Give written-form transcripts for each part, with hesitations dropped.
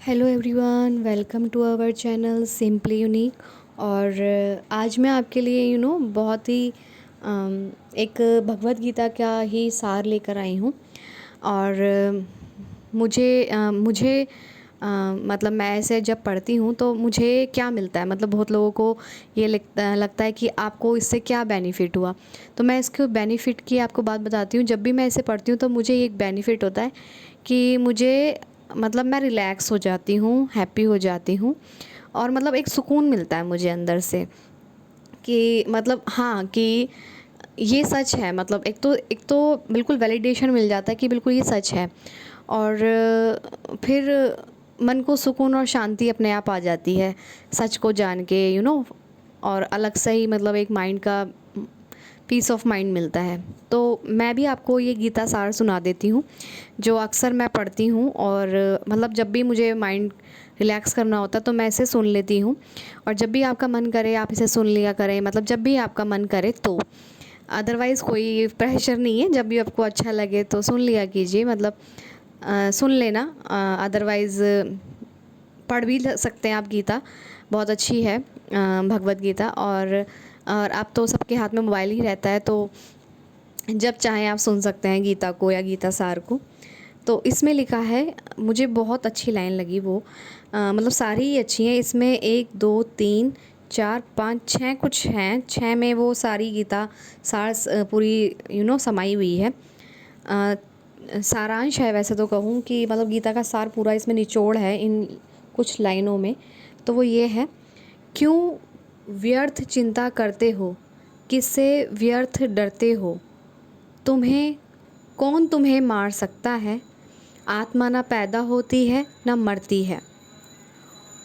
Hello everyone, welcome to our channel simply unique. और आज मैं आपके लिए बहुत ही एक भगवत गीता का ही सार लेकर आई हूँ। और मुझे मतलब मैं ऐसे जब पढ़ती हूँ तो मुझे क्या मिलता है, मतलब बहुत लोगों को ये लगता है कि आपको इससे क्या बेनिफिट हुआ। तो मैं इसके बेनिफिट की आपको बात बताती हूँ। जब भी मैं इसे पढ़ती हूँ तो मुझे एक बेनिफिट होता है कि मुझे मतलब मैं रिलैक्स हो जाती हूँ, हैप्पी हो जाती हूँ। और मतलब एक सुकून मिलता है मुझे अंदर से कि मतलब हाँ, कि ये सच है। मतलब एक तो बिल्कुल वैलिडेशन मिल जाता है कि बिल्कुल ये सच है। और फिर मन को सुकून और शांति अपने आप आ जाती है सच को जान के और अलग से ही मतलब एक माइंड का पीस ऑफ माइंड मिलता है। तो मैं भी आपको ये गीता सार सुना देती हूँ जो अक्सर मैं पढ़ती हूँ। और मतलब जब भी मुझे माइंड रिलैक्स करना होता है तो मैं इसे सुन लेती हूँ। और जब भी आपका मन करे आप इसे सुन लिया करें, मतलब जब भी आपका मन करे तो। अदरवाइज़ कोई प्रेशर नहीं है, जब भी आपको अच्छा लगे तो सुन लिया कीजिए, मतलब सुन लेना। अदरवाइज़ पढ़ भी सकते हैं आप गीता, बहुत अच्छी है भगवत गीता। और आप तो सबके हाथ में मोबाइल ही रहता है, तो जब चाहें आप सुन सकते हैं गीता को या गीता सार को। तो इसमें लिखा है, मुझे बहुत अच्छी लाइन लगी वो, मतलब सारी ही अच्छी हैं। इसमें 1 2 3 4 5 6 कुछ हैं, 6 में वो सारी गीता सार पूरी समाई हुई है। अ, सारांश है वैसे तो कहूँ कि मतलब गीता का सार पूरा इसमें निचोड़ है इन कुछ लाइनों में। तो वो ये है, क्यों व्यर्थ चिंता करते हो, किससे व्यर्थ डरते हो, तुम्हें कौन तुम्हें मार सकता है, आत्मा ना पैदा होती है ना मरती है।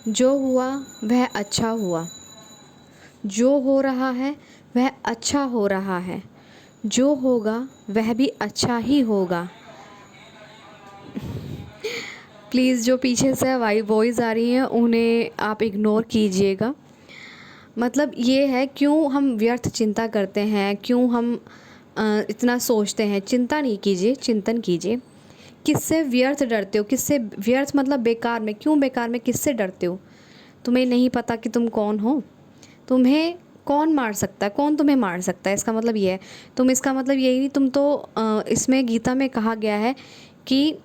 जो हुआ वह अच्छा हुआ, जो हो रहा है वह अच्छा हो रहा है, जो होगा वह भी अच्छा ही होगा। प्लीज़ जो पीछे से वॉइस आ रही है उन्हें आप इग्नोर कीजिएगा। मतलब ये है, क्यों हम व्यर्थ चिंता करते हैं, क्यों हम इतना सोचते हैं। चिंता नहीं कीजिए, चिंतन कीजिए। किससे व्यर्थ डरते हो, किससे व्यर्थ मतलब बेकार में, क्यों बेकार में किससे डरते हो। तुम्हें नहीं पता कि तुम कौन हो, तुम्हें कौन मार सकता है, कौन तुम्हें मार सकता है, इसका मतलब ये है। तुम इसका मतलब यही नहीं, तुम तो इसमें गीता में कहा गया है कि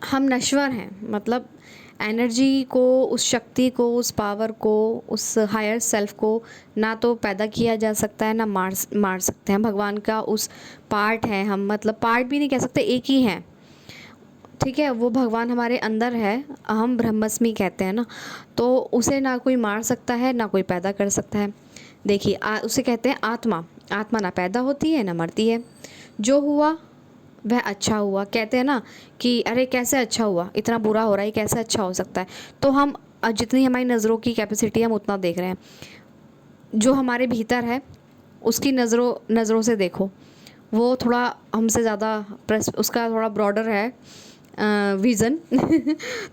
हम नश्वर हैं। मतलब एनर्जी को, उस शक्ति को, उस पावर को, उस हायर सेल्फ को ना तो पैदा किया जा सकता है ना मार सकते हैं। भगवान का उस पार्ट है हम, मतलब पार्ट भी नहीं कह सकते, एक ही हैं। ठीक है, वो भगवान हमारे अंदर है, अहम ब्रह्मस्मि कहते हैं ना। तो उसे ना कोई मार सकता है ना कोई पैदा कर सकता है। देखिए उसे कहते हैं आत्मा। आत्मा ना पैदा होती है ना मरती है। जो हुआ वह अच्छा हुआ, कहते हैं ना कि अरे कैसे अच्छा हुआ, इतना बुरा हो रहा है, कैसे अच्छा हो सकता है। तो हम जितनी हमारी नज़रों की कैपेसिटी है हम उतना देख रहे हैं। जो हमारे भीतर है उसकी नज़रों से देखो, वो थोड़ा हमसे ज़्यादा उसका थोड़ा ब्रॉडर है विज़न।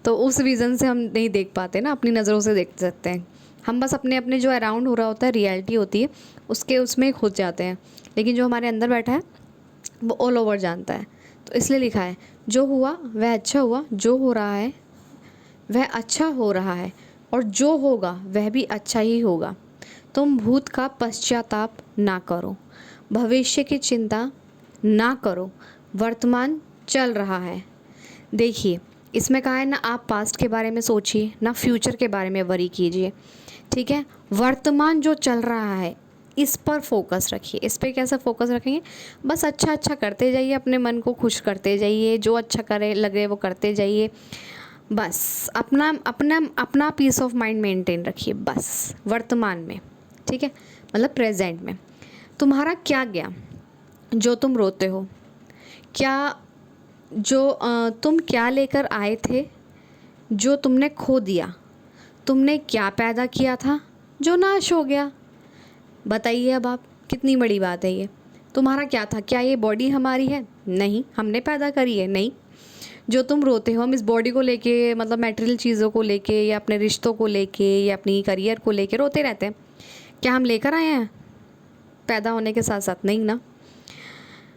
तो उस विज़न से हम नहीं देख पाते ना, अपनी नज़रों से देख सकते हैं। हम बस अपने अपने जो अराउंड हो रहा होता है, रियलिटी होती है, उसके उसमें खुद जाते हैं। लेकिन जो हमारे अंदर बैठा है वो ऑल ओवर जानता है। तो इसलिए लिखा है, जो हुआ वह अच्छा हुआ, जो हो रहा है वह अच्छा हो रहा है, और जो होगा वह भी अच्छा ही होगा। तुम भूत का पश्चाताप ना करो, भविष्य की चिंता ना करो, वर्तमान चल रहा है। देखिए इसमें कहा है ना, आप पास्ट के बारे में सोचिए ना फ्यूचर के बारे में वरी कीजिए। ठीक है, वर्तमान जो चल रहा है इस पर फोकस रखिए। इस पर कैसा फोकस रखेंगे, बस अच्छा अच्छा करते जाइए, अपने मन को खुश करते जाइए, जो अच्छा करे लगे वो करते जाइए। बस अपना अपना अपना पीस ऑफ माइंड मेंटेन रखिए बस वर्तमान में। ठीक है, मतलब प्रेजेंट में। तुम्हारा क्या गया जो तुम रोते हो, क्या जो तुम क्या लेकर आए थे जो तुमने खो दिया, तुमने क्या पैदा किया था जो नाश हो गया। बताइए अब आप, कितनी बड़ी बात है ये। तुम्हारा क्या था, क्या ये बॉडी हमारी है? नहीं, हमने पैदा करी है? नहीं। जो तुम रोते हो, हम इस बॉडी को लेके, मतलब मटेरियल चीज़ों को लेके या अपने रिश्तों को लेके या अपनी करियर को लेके रोते रहते हैं, क्या हम लेकर आए हैं पैदा होने के साथ साथ? नहीं ना।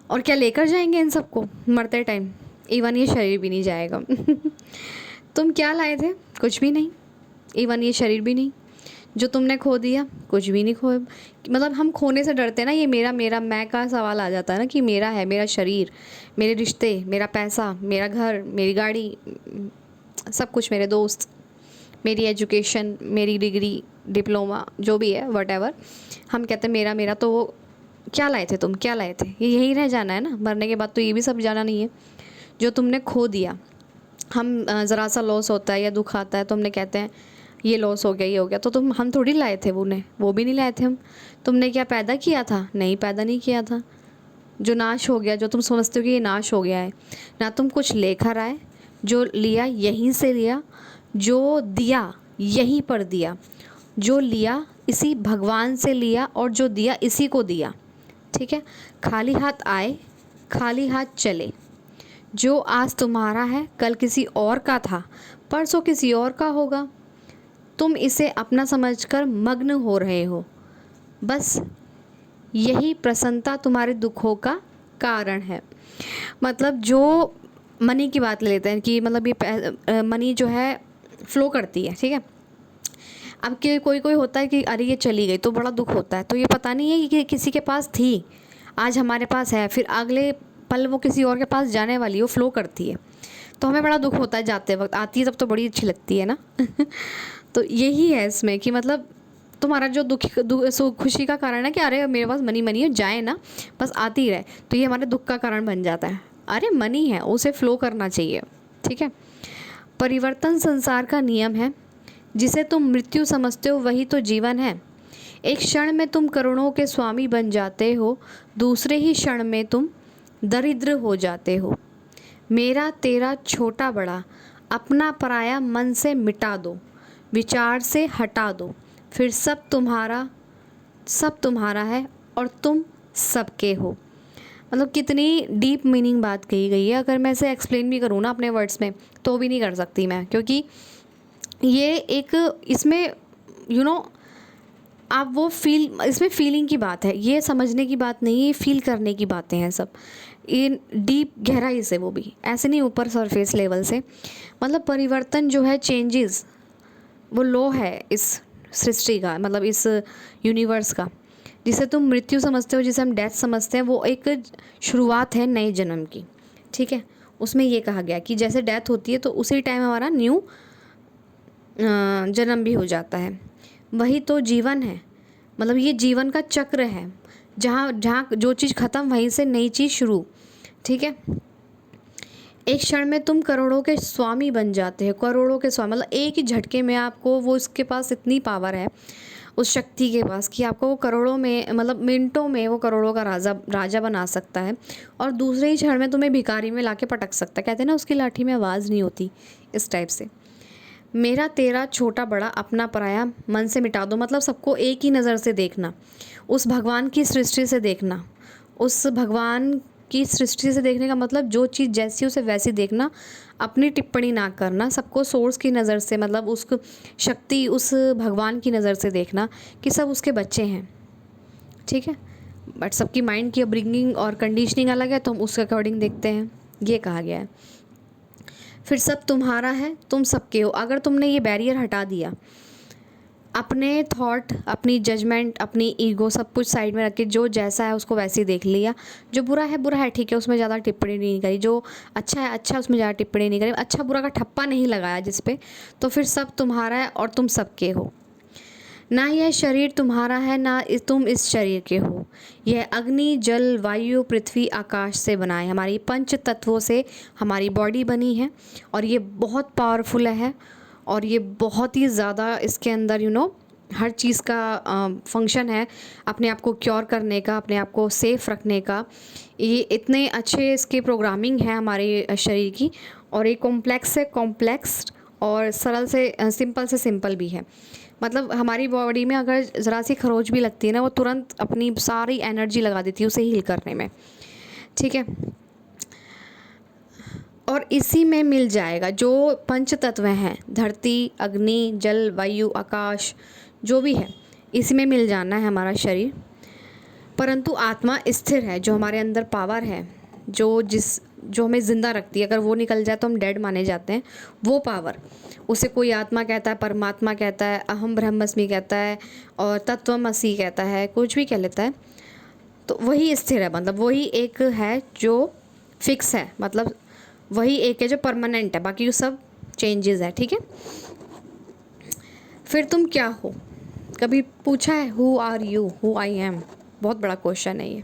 और क्या लेकर जाएंगे इन सबको मरते टाइम? इवन ये शरीर भी नहीं जाएगा। तुम क्या लाए थे? कुछ भी नहीं। इवन ये शरीर भी नहीं। जो तुमने खो दिया, कुछ भी नहीं खोए। मतलब हम खोने से डरते हैं ना, ये मेरा मेरा मैं का सवाल आ जाता है ना, कि मेरा है, मेरा शरीर, मेरे रिश्ते, मेरा पैसा, मेरा घर, मेरी गाड़ी, सब कुछ, मेरे दोस्त, मेरी एजुकेशन, मेरी डिग्री, डिप्लोमा, जो भी है, वट हम कहते हैं मेरा मेरा। तो वो क्या लाए थे तुम, क्या लाए थे? ये यही रह जाना है ना, मरने के बाद तो ये भी सब जाना नहीं है। जो तुमने खो दिया, हम ज़रा सा लॉस होता है या दुख आता है तो हमने कहते हैं ये लॉस हो गया, ये हो गया, तो हम थोड़ी लाए थे, वो भी नहीं लाए थे हम। तुमने क्या पैदा किया था? नहीं, पैदा नहीं किया था। जो नाश हो गया, जो तुम समझते हो कि ये नाश हो गया है, ना तुम कुछ लेकर आए, जो लिया यहीं से लिया, जो दिया यहीं पर दिया, जो लिया इसी भगवान से लिया, और जो दिया इसी को दिया। ठीक है, खाली हाथ आए, खाली हाथ चले। जो आज तुम्हारा है कल किसी और का था, परसों किसी और का होगा। तुम इसे अपना समझकर मग्न हो रहे हो। बस यही प्रसन्नता तुम्हारे दुखों का कारण है। मतलब जो मनी की बात ले लेते हैं कि मतलब ये मनी जो है फ्लो करती है, ठीक है। अब के कोई कोई होता है कि अरे ये चली गई तो बड़ा दुख होता है, तो ये पता नहीं है कि किसी के पास थी, आज हमारे पास है, फिर अगले पल वो किसी और के पास जाने वाली, वो फ्लो करती है, तो हमें बड़ा दुख होता है जाते वक्त। आती है तब तो बड़ी अच्छी लगती है ना। तो यही है इसमें कि मतलब तुम्हारा जो खुशी का कारण है कि अरे मेरे पास मनी मनी है, जाए ना, बस आती रहे, तो ये हमारे दुख का कारण बन जाता है। अरे मनी है, उसे फ्लो करना चाहिए, ठीक है। परिवर्तन संसार का नियम है। जिसे तुम मृत्यु समझते हो वही तो जीवन है। एक क्षण में तुम करोड़ों के स्वामी बन जाते हो, दूसरे ही क्षण में तुम दरिद्र हो जाते हो। मेरा तेरा छोटा बड़ा, अपना पराया मन से मिटा दो, विचार से हटा दो, फिर सब तुम्हारा है और तुम सबके हो। मतलब कितनी डीप मीनिंग बात कही गई है। अगर मैं इसे एक्सप्लेन भी करूँ ना अपने वर्ड्स में तो भी नहीं कर सकती मैं, क्योंकि ये एक इसमें आप वो इसमें फीलिंग की बात है, ये समझने की बात नहीं है, ये फील करने की बातें हैं सब, ये डीप गहराई से, वो भी ऐसे नहीं ऊपर सरफेस लेवल से। मतलब परिवर्तन जो है, चेंजेस, वो लॉ है इस सृष्टि का, मतलब इस यूनिवर्स का। जिसे तुम मृत्यु समझते हो, जिसे हम डेथ समझते हैं, वो एक शुरुआत है नए जन्म की, ठीक है। उसमें ये कहा गया कि जैसे डेथ होती है तो उसी टाइम हमारा न्यू जन्म भी हो जाता है। वही तो जीवन है। मतलब ये जीवन का चक्र है, जहाँ जहाँ जो चीज़ ख़त्म वहीं से नई चीज़ शुरू, ठीक है। एक क्षण में तुम करोड़ों के स्वामी बन जाते हो, करोड़ों के स्वामी, मतलब एक ही झटके में आपको वो, उसके पास इतनी पावर है उस शक्ति के पास कि आपको वो करोड़ों में, मतलब मिनटों में वो करोड़ों का राजा बना सकता है, और दूसरे ही क्षण में तुम्हें भिखारी में लाके पटक सकता है। कहते हैं ना उसकी लाठी में आवाज़ नहीं होती, इस टाइप से। मेरा तेरा छोटा बड़ा, अपना पराया मन से मिटा दो, मतलब सबको एक ही नज़र से देखना, उस भगवान की सृष्टि से देखना। उस भगवान की सृष्टि से देखने का मतलब जो चीज़ जैसी उसे वैसी देखना, अपनी टिप्पणी ना करना, सबको सोर्स की नज़र से, मतलब उस शक्ति, उस भगवान की नज़र से देखना कि सब उसके बच्चे हैं, ठीक है। बट सबकी माइंड की अपब्रिंगिंग और कंडीशनिंग अलग है, तो हम उसके अकॉर्डिंग देखते हैं, ये कहा गया है। फिर सब तुम्हारा है, तुम सबके हो। अगर तुमने ये बैरियर हटा दिया, अपने थॉट, अपनी जजमेंट, अपनी ईगो, सब कुछ साइड में रख के जो जैसा है उसको वैसे ही देख लिया, जो बुरा है ठीक है, उसमें ज़्यादा टिप्पणी नहीं करी, जो अच्छा है अच्छा, उसमें ज़्यादा टिप्पणी नहीं करी, अच्छा बुरा का ठप्पा नहीं लगाया जिस पे, तो फिर सब तुम्हारा है और तुम सबके हो। ना यह शरीर तुम्हारा है, ना तुम इस शरीर के हो। यह अग्नि, जल, वायु, पृथ्वी, आकाश से बना है। हमारी पंच तत्वों से हमारी बॉडी बनी है, और ये बहुत पावरफुल है, और ये बहुत ही ज़्यादा इसके अंदर हर चीज़ का फंक्शन है, अपने आप को क्योर करने का, अपने आप को सेफ़ रखने का। ये इतने अच्छे इसके प्रोग्रामिंग है हमारे शरीर की, और ये कॉम्प्लेक्स से कॉम्प्लेक्स और सरल से सिंपल भी है। मतलब हमारी बॉडी में अगर ज़रा सी खरोच भी लगती है ना, वो तुरंत अपनी सारी एनर्जी लगा देती है उसे हील करने में, ठीक है। और इसी में मिल जाएगा जो पंच तत्व हैं, धरती, अग्नि, जल, वायु, आकाश, जो भी है, इसी में मिल जाना है हमारा शरीर। परंतु आत्मा स्थिर है, जो हमारे अंदर पावर है, जो जिस जो हमें ज़िंदा रखती है, अगर वो निकल जाए तो हम डेड माने जाते हैं, वो पावर, उसे कोई आत्मा कहता है, परमात्मा कहता है, अहम ब्रह्मस्मि कहता है, और तत्वमसि कहता है, कुछ भी कह लेता है। तो वही स्थिर है, मतलब वही एक है जो फिक्स है, मतलब वही एक है जो परमानेंट है, बाकी सब चेंजेस है। ठीक है, फिर तुम क्या हो? कभी पूछा है who are you, who I am? बहुत बड़ा क्वेश्चन है ये।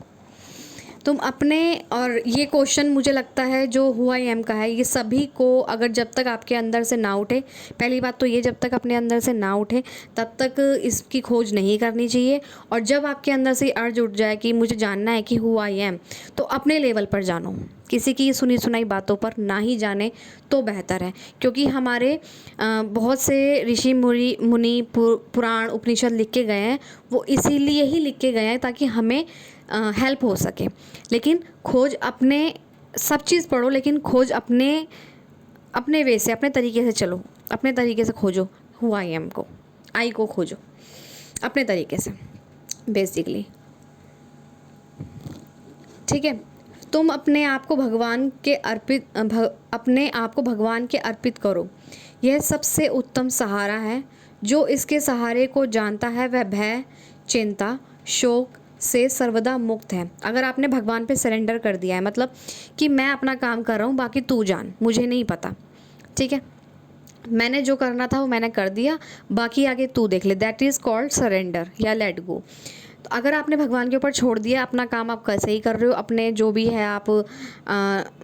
तुम अपने, और ये क्वेश्चन मुझे लगता है जो हु आई एम का है, ये सभी को, अगर जब तक आपके अंदर से ना उठे, पहली बात तो ये, जब तक अपने अंदर से ना उठे तब तक इसकी खोज नहीं करनी चाहिए। और जब आपके अंदर से अर्ज उठ जाए कि मुझे जानना है कि हु आई एम, तो अपने लेवल पर जानो, किसी की सुनी सुनाई बातों पर ना ही जाने तो बेहतर है। क्योंकि हमारे बहुत से ऋषि मुनि पुराण उपनिषद लिख के गए हैं, वो इसीलिए ही लिख के गए हैं ताकि हमें हेल्प हो सके। लेकिन खोज अपने, सब चीज़ पढ़ो, लेकिन खोज अपने अपने वे से, अपने तरीके से चलो, अपने तरीके से खोजो हु आई एम को, आई को खोजो अपने तरीके से बेसिकली। ठीक है, तुम अपने आप को भगवान के अपने आप को भगवान के अर्पित करो। यह सबसे उत्तम सहारा है। जो इसके सहारे को जानता है वह भय, चिंता, शोक से सर्वदा मुक्त है। अगर आपने भगवान पे सरेंडर कर दिया है, मतलब कि मैं अपना काम कर रहा हूँ, बाकी तू जान, मुझे नहीं पता, ठीक है, मैंने जो करना था वो मैंने कर दिया, बाकी आगे तू देख ले, दैट इज़ कॉल्ड सरेंडर या लेट गो। तो अगर आपने भगवान के ऊपर छोड़ दिया, अपना काम आप कैसे ही कर रहे हो, अपने जो भी है आप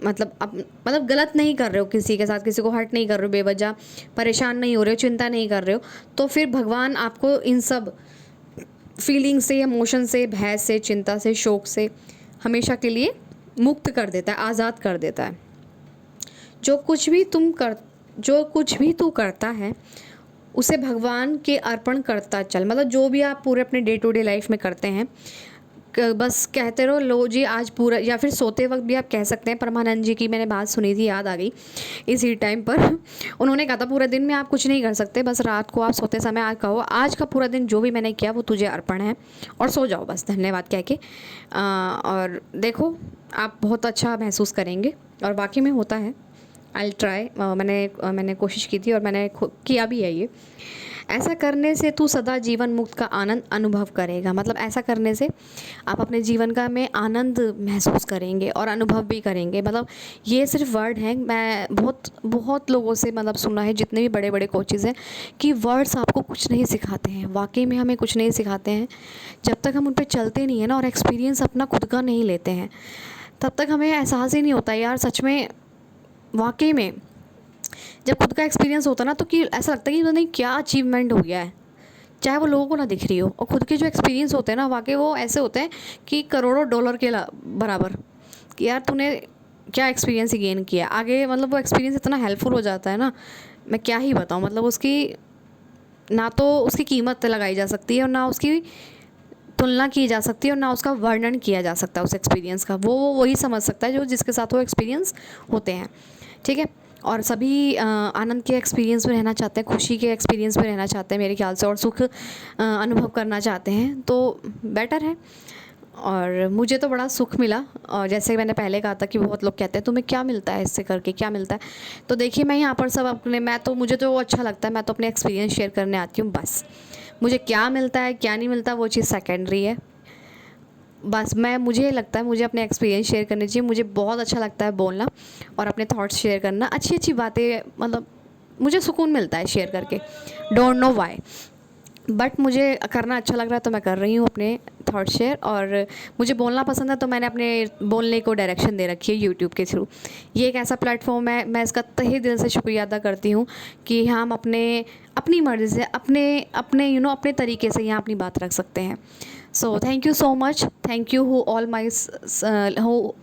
मतलब गलत नहीं कर रहे हो, किसी के साथ किसी को हर्ट नहीं कर रहे हो, बेवजह परेशान नहीं हो रहे हो, चिंता नहीं कर रहे हो, तो फिर भगवान आपको इन सब फीलिंग से, इमोशन से, भय से, चिंता से, शोक से हमेशा के लिए मुक्त कर देता है, आज़ाद कर देता है। जो कुछ भी तू करता है उसे भगवान के अर्पण करता चल। मतलब जो भी आप पूरे अपने डे टू डे लाइफ में करते हैं, बस कहते रहो लो जी आज पूरा, या फिर सोते वक्त भी आप कह सकते हैं। परमानंद जी की मैंने बात सुनी थी, याद आ गई इसी टाइम पर। उन्होंने कहा था पूरे दिन में आप कुछ नहीं कर सकते, बस रात को आप सोते समय आज कहो आज का पूरा दिन जो भी मैंने किया वो तुझे अर्पण है, और सो जाओ बस धन्यवाद कह के। और देखो आप बहुत अच्छा महसूस करेंगे, और वाकई में होता है। आई ट्राई, मैंने कोशिश की थी और मैंने किया भी है ये। ऐसा करने से तू सदा जीवन मुक्त का आनंद अनुभव करेगा। मतलब ऐसा करने से आप अपने जीवन का में आनंद महसूस करेंगे और अनुभव भी करेंगे। मतलब ये सिर्फ वर्ड हैं, मैं बहुत लोगों से मतलब सुना है, जितने भी बड़े बड़े कोचेज़ हैं, कि वर्ड्स आपको कुछ नहीं सिखाते हैं। वाकई में हमें कुछ नहीं सिखाते हैं जब तक हम उन पर चलते नहीं हैं ना, और एक्सपीरियंस अपना खुद का नहीं लेते हैं, तब तक हमें एहसास ही नहीं होता यार सच में। वाकई में जब खुद का एक्सपीरियंस होता है ना, तो कि ऐसा लगता है कि नहीं क्या अचीवमेंट हो गया है, चाहे वो लोगों को ना दिख रही हो। और खुद के जो एक्सपीरियंस होते हैं ना, वाकई वो ऐसे होते हैं कि करोड़ों डॉलर के बराबर, कि यार तूने क्या एक्सपीरियंस ही गेन किया आगे। मतलब वो एक्सपीरियंस इतना हेल्पफुल हो जाता है ना, मैं क्या ही बताऊँ। मतलब उसकी ना तो उसकी कीमत लगाई जा सकती है, और ना उसकी तुलना की जा सकती है, और ना उसका वर्णन किया जा सकता है उस एक्सपीरियंस का। वो वही समझ सकता है जो जिसके साथ वो एक्सपीरियंस होते हैं। ठीक है, और सभी आनंद के एक्सपीरियंस में रहना चाहते हैं, खुशी के एक्सपीरियंस में रहना चाहते हैं मेरे ख्याल से, और सुख अनुभव करना चाहते हैं, तो बेटर है। और मुझे तो बड़ा सुख मिला, और जैसे मैंने पहले कहा था कि बहुत लोग कहते हैं तुम्हें क्या मिलता है इससे करके, क्या मिलता है। तो देखिए मैं यहाँ पर सब अपने, मुझे तो अच्छा लगता है, मैं तो अपने एक्सपीरियंस शेयर करने आती हूँ बस। मुझे क्या मिलता है क्या नहीं मिलता वो चीज़ सेकेंडरी है। बस मुझे लगता है मुझे अपने एक्सपीरियंस शेयर करने चाहिए। मुझे बहुत अच्छा लगता है बोलना और अपने थॉट्स शेयर करना, अच्छी अच्छी बातें, मतलब मुझे सुकून मिलता है शेयर करके, डोंट नो वाई, बट मुझे करना अच्छा लग रहा है तो मैं कर रही हूँ अपने थॉट शेयर। और मुझे बोलना पसंद है तो मैंने अपने बोलने को डायरेक्शन दे रखी है यूट्यूब के थ्रू। ये एक ऐसा प्लेटफॉर्म है, मैं इसका तहे दिल से शुक्रिया अदा करती हूँ कि हम अपनी मर्ज़ी से अपने तरीके से यहाँ अपनी बात रख सकते हैं। So thank you so much. Thank you who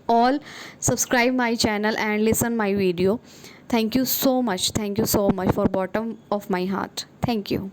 all subscribe my channel and listen my video. Thank you so much. Thank you so much for bottom of my heart. Thank you.